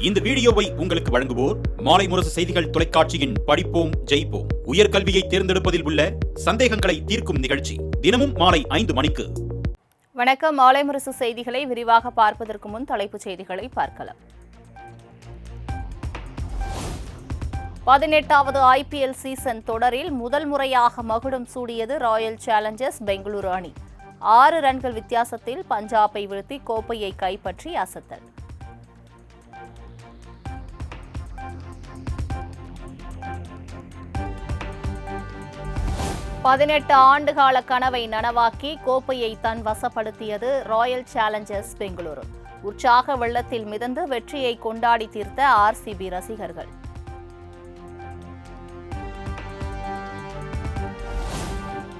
இந்த வீடியோவை உங்களுக்கு வழங்குவோர் மாலை முரசு செய்திகள் தொலைக்காட்சியின் படிப்போம் ஜெயிப்போம் உயர்கல்வியை தேர்ந்தெடுப்பதில் உள்ள சந்தேகங்களை தீர்க்கும் நிகழ்ச்சி தினமும் மாலை 5 மணிக்கு. வணக்கம். மாலை முரசு செய்திகளை விரிவாக பார்ப்பதற்கு முன் தலைப்புச் செய்திகளை பார்க்கலாம். 18வது IPL சீசன் தொடரில் முதல் முறையாக மகுடம் சூடியது ராயல் சேலஞ்சர்ஸ் பெங்களூரு அணி. 6 ரன்கள் வித்தியாசத்தில் பஞ்சாபை வீழ்த்தி கோப்பையை கைப்பற்றி அசத்தல். பதினெட்டு ஆண்டுகால கனவை நனவாக்கி கோப்பையை தன் வசப்படுத்தியது ராயல் சேலஞ்சர்ஸ் பெங்களூரு. உற்சாக வெள்ளத்தில் மிதந்து வெற்றியை கொண்டாடி தீர்த்த RCB ரசிகர்கள்.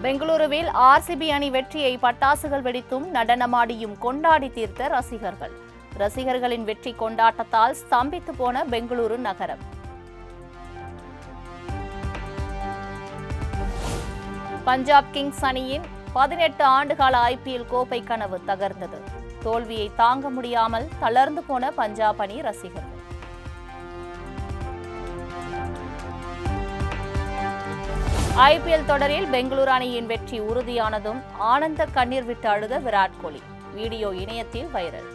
பெங்களூருவில் RCB அணி வெற்றியை பட்டாசுகள் வெடித்தும் நடனமாடியும் கொண்டாடி தீர்த்த ரசிகர்கள். ரசிகர்களின் வெற்றி கொண்டாட்டத்தால் ஸ்தம்பித்து போன பெங்களூரு நகரம். பஞ்சாப் கிங்ஸ் அணியின் 18 ஆண்டுகால IPL கோப்பை கனவு தகர்ந்தது. தோல்வியை தாங்க முடியாமல் தளர்ந்து போன பஞ்சாப் அணி ரசிகர்கள். IPL தொடரில் பெங்களூரு அணியின் வெற்றி உறுதியானதும் ஆனந்த கண்ணீர் விட்டு அழுத விராட் கோலி. வீடியோ இணையத்தில் வைரல்.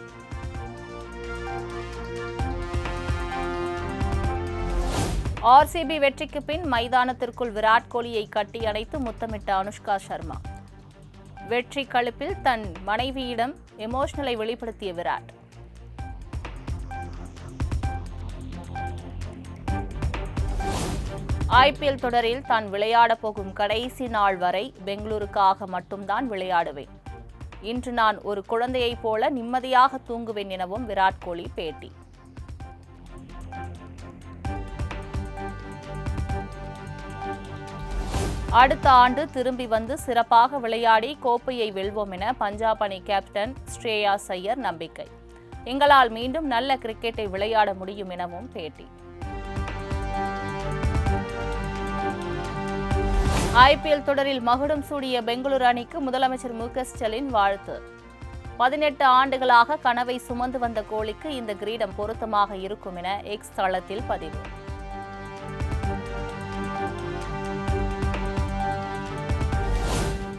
RCB வெற்றிக்கு பின் மைதானத்திற்குள் விராட் கோலியை கட்டி அணைத்து முத்தமிட்ட அனுஷ்கா சர்மா. வெற்றி களிப்பில் தன் மனைவியிடம் எமோஷனலை வெளிப்படுத்திய விராட். IPL தொடரில் தான் விளையாட போகும் கடைசி நாள் வரை பெங்களூருக்காக மட்டும்தான் விளையாடுவேன். இன்று நான் ஒரு குழந்தையைப் போல நிம்மதியாக தூங்குவேன் எனவும் விராட் கோலி பேட்டி. அடுத்த ஆண்டு திரும்பி வந்து சிறப்பாக விளையாடி கோப்பையை வெல்வோம் என பஞ்சாப் அணி கேப்டன் ஸ்ரேயாஸ் ஐயர் நம்பிக்கை. எங்களால் மீண்டும் நல்ல கிரிக்கெட்டை விளையாட முடியும் எனவும் பேட்டி. IPL தொடரில் மகுடம் சூடிய பெங்களூரு அணிக்கு முதலமைச்சர் MK ஸ்டாலின் வாழ்த்து. 18 ஆண்டுகளாக கனவை சுமந்து வந்த கோலிக்கு இந்த கிரீடம் பொருத்தமாக இருக்கும் என X தளத்தில் பதிவு.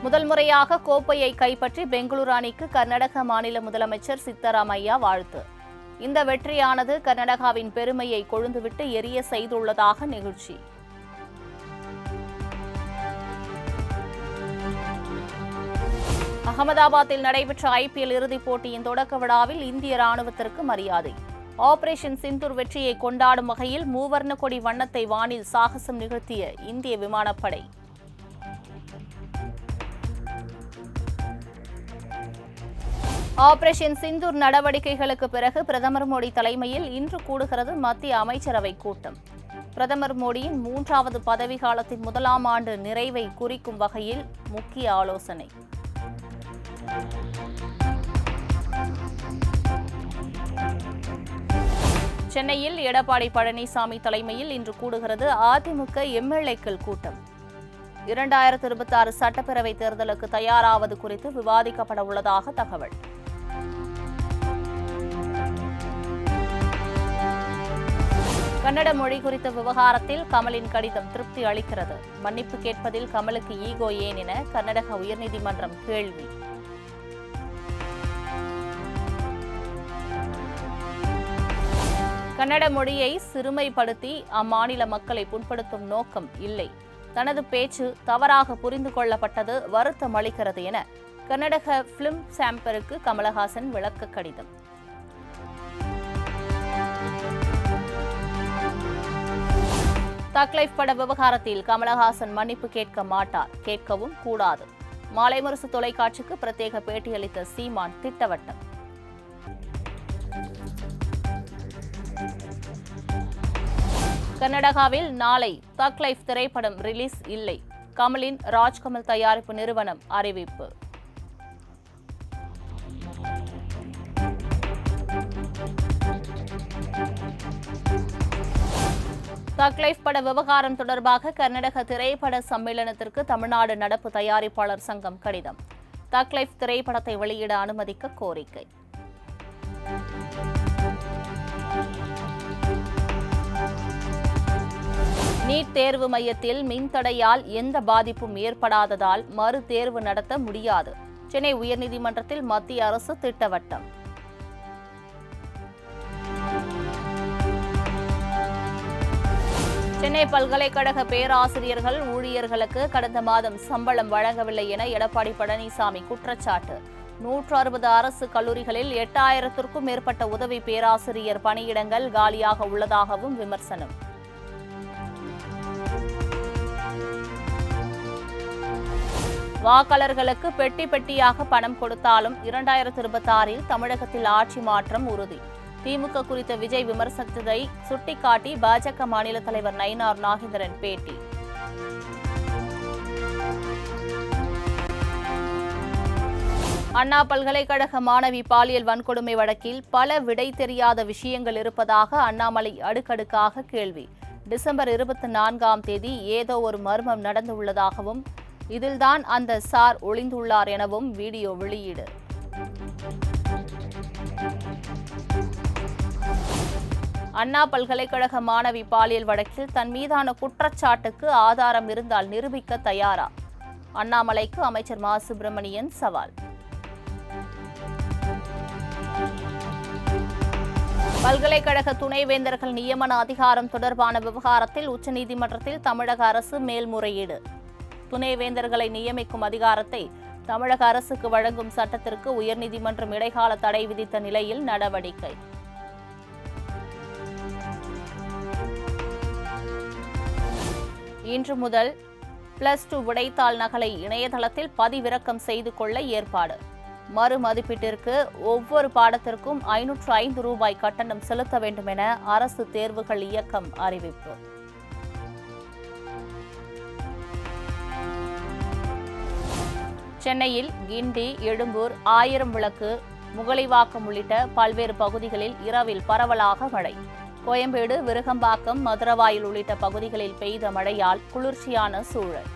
முதல் முறையாக கோப்பையை கைப்பற்றி பெங்களூரு அணிக்கு கர்நாடக மாநில முதலமைச்சர் சித்தராமையா வாழ்த்து. இந்த வெற்றியானது கர்நாடகாவின் பெருமையை கொழுந்துவிட்டு எரிய செய்துள்ளதாக நிகழ்ச்சி. அகமதாபாத்தில் நடைபெற்ற IPL இறுதிப் போட்டியின் தொடக்க விழாவில் இந்திய ராணுவத்திற்கு மரியாதை. ஆபரேஷன் சிந்தூர் வெற்றியை கொண்டாடும் வகையில் மூவர்ண கொடி வண்ணத்தை வானில் சாகசம் நிகழ்த்திய இந்திய விமானப்படை. ஆபரேஷன் சிந்தூர் நடவடிக்கைகளுக்கு பிறகு பிரதமர் மோடி தலைமையில் இன்று கூடுகிறது மத்திய அமைச்சரவை கூட்டம். பிரதமர் மோடியின் 3வது பதவிக்காலத்தின் 1ஆம் ஆண்டு நிறைவை குறிக்கும் வகையில் முக்கிய ஆலோசனை. சென்னையில் எடப்பாடி பழனிசாமி தலைமையில் இன்று கூடுகிறது அதிமுக MLA-க்கள் கூட்டம். 2026 சட்டப்பேரவை தேர்தலுக்கு தயாராவது குறித்து விவாதிக்கப்பட உள்ளதாக தகவல். கன்னட மொழி குறித்த விவகாரத்தில் கமலின் கடிதம் திருப்தி அளிக்கிறது. மன்னிப்பு கேட்பதில் கமலுக்கு ஈகோ ஏன் என கர்நாடக உயர்நீதிமன்றம் கேள்வி. கன்னட மொழியை சிறுமைப்படுத்தி அம்மாநில மக்களை புண்படுத்தும் நோக்கம் இல்லை. தனது பேச்சு தவறாக புரிந்து கொள்ளப்பட்டது வருத்தம் அளிக்கிறது என கர்நாடக பிலிம் சாம்பருக்கு கமலஹாசன் விளக்க கடிதம். தக் லைஃப் பட விவகாரத்தில் கமலஹாசன் மன்னிப்பு கேட்க மாட்டார், கேட்கவும் கூடாது. மாலை முரசு தொலைக்காட்சிக்கு பிரத்யேக பேட்டியளித்த சீமான் திட்டவட்டம். கர்நாடகாவில் நாளை தக் லைஃப் திரைப்படம் ரிலீஸ் இல்லை. கமலின் ராஜ்கமல் தயாரிப்பு நிறுவனம் அறிவிப்பு. தக் லைஃப் பட விவகாரம் தொடர்பாக கர்நாடக திரைப்பட சம்மேளனத்திற்கு தமிழ்நாடு நடப்பு தயாரிப்பாளர் சங்கம் கடிதம். தக் லைஃப் திரைப்படத்தை வெளியிட அனுமதிக்க கோரிக்கை. நீட் தேர்வு மையத்தில் மின்தடையால் எந்த பாதிப்பும் ஏற்படாததால் மறு தேர்வு நடத்த முடியாது. சென்னை உயர்நீதிமன்றத்தில் மத்திய அரசு திட்டவட்டம். சென்னை பல்கலைக்கழக பேராசிரியர்கள் ஊழியர்களுக்கு கடந்த மாதம் சம்பளம் வழங்கவில்லை என எடப்பாடி பழனிசாமி குற்றச்சாட்டு. 160 அரசு கல்லூரிகளில் 8000த்திற்கும் மேற்பட்ட உதவி பேராசிரியர் பணியிடங்கள் காலியாக உள்ளதாகவும் விமர்சனம். வாக்காளர்களுக்கு பெட்டி பெட்டியாக பணம் கொடுத்தாலும் 2026இல் தமிழகத்தில் ஆட்சி மாற்றம் உறுதி. திமுக குறித்த விஜய் விமர்சனத்தை சுட்டிக்காட்டி பாஜக மாநில தலைவர் நயினார் நாகேந்திரன் பேட்டி. அண்ணா பல்கலைக்கழக மாணவி பாலியல் வன்கொடுமை வழக்கில் பல விடை தெரியாத விஷயங்கள் இருப்பதாக அண்ணாமலை அடுக்கடுக்காக கேள்வி. டிசம்பர் 24ஆம் தேதி ஏதோ ஒரு மர்மம் நடந்துள்ளதாகவும் இதில்தான் அந்த சார் ஒளிந்துள்ளார் எனவும் வீடியோ வெளியீடு. அண்ணா பல்கலைக்கழக மாணவி பாலியல் வழக்கில் தன் மீதான குற்றச்சாட்டுக்கு ஆதாரம் இருந்தால் நிரூபிக்க தயாரா? அண்ணாமலைக்கு அமைச்சர் மா சுப்பிரமணியன் சவால். பல்கலைக்கழக துணைவேந்தர்கள் நியமன அதிகாரம் தொடர்பான விவகாரத்தில் உச்சநீதிமன்றத்தில் தமிழக அரசு மேல்முறையீடு. துணைவேந்தர்களை நியமிக்கும் அதிகாரத்தை தமிழக அரசுக்கு வழங்கும் சட்டத்திற்கு உயர்நீதிமன்றம் இடைக்கால தடை விதித்த நிலையில் நடவடிக்கை. இன்று முதல் +2 விடைத்தாள் நகலை இணையதளத்தில் பதிவிறக்கம் செய்து கொள்ள ஏற்பாடு. மறுமதிப்பீட்டிற்கு ஒவ்வொரு பாடத்திற்கும் 505 ரூபாய் கட்டணம் செலுத்த வேண்டும் என அரசு தேர்வுகள் இயக்கம் அறிவிப்பு. சென்னையில் கிண்டி, எழும்பூர், ஆயிரம்விளக்கு, முகலிவாக்கம் உள்ளிட்ட பல்வேறு பகுதிகளில் இரவில் பரவலாக மழை. கோயம்பேடு, விருகம்பாக்கம், மதுரவாயல் உள்ளிட்ட பகுதிகளில் பெய்த மழையால் குளிர்ச்சியான சூழல்.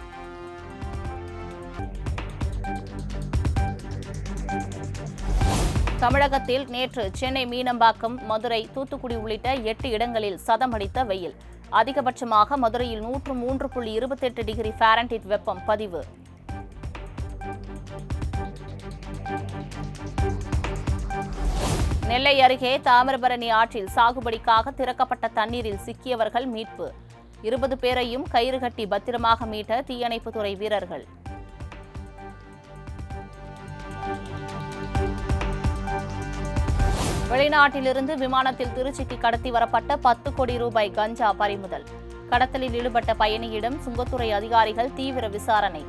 தமிழகத்தில் நேற்று சென்னை மீனம்பாக்கம், மதுரை, தூத்துக்குடி உள்ளிட்ட 8 இடங்களில் சதமடித்த வெயில். அதிகபட்சமாக மதுரையில் 103.28 டிகிரி ஃபாரன்ஹீட் வெப்பம் பதிவு. நெல்லை அருகே தாமிரபரணி ஆற்றில் சாகுபடிக்காக திறக்கப்பட்ட தண்ணீரில் சிக்கியவர்கள் மீட்பு. 20 பேரையும் கயிறு கட்டி பத்திரமாக மீட்ட தீயணைப்புத்துறை வீரர்கள். வெளிநாட்டிலிருந்து விமானத்தில் திருச்சிக்கு கடத்தி வரப்பட்ட 10 கோடி ரூபாய் கஞ்சா பறிமுதல். கடத்தலில் ஈடுபட்ட பயணியிடம் சுங்கத்துறை அதிகாரிகள் தீவிர விசாரணை.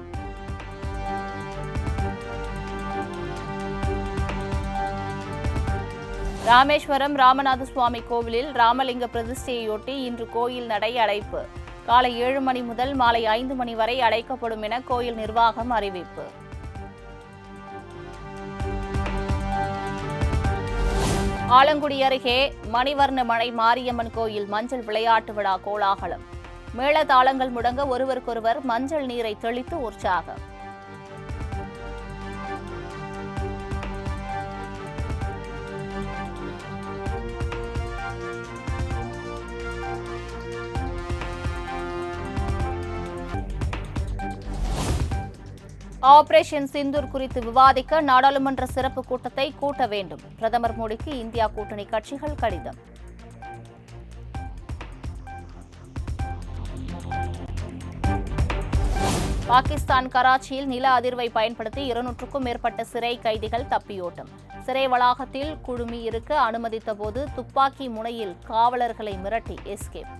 ராமேஸ்வரம் ராமநாத சுவாமி கோவிலில் ராமலிங்க பிரதிஷ்டையொட்டி இன்று கோயில் நடை அடைப்பு. காலை 7 மணி முதல் மாலை 5 மணி வரை அடைக்கப்படும் என கோயில் நிர்வாகம் அறிவிப்பு. ஆலங்குடி அருகே மணிவர்ண மலை மாரியம்மன் கோயில் மஞ்சள் விளையாட்டு விழா கோலாகலம். மேளதாளங்கள் முழங்க ஒருவருக்கொருவர் மஞ்சள் நீரை தெளித்து உற்சாகம். ஆபரேஷன் சிந்தூர் குறித்து விவாதிக்க நாடாளுமன்ற சிறப்பு கூட்டத்தை கூட்ட வேண்டும். பிரதமர் மோடிக்கு இந்தியா கூட்டணி கட்சிகள் கடிதம். பாகிஸ்தான் கராச்சியில் நில அதிர்வை பயன்படுத்தி 200க்கும் மேற்பட்ட சிறை கைதிகள் தப்பியோட்டம். சிறை வளாகத்தில் குழுமி இருக்க அனுமதித்த போது துப்பாக்கி முனையில் காவலர்களை மிரட்டி எஸ்கேப்.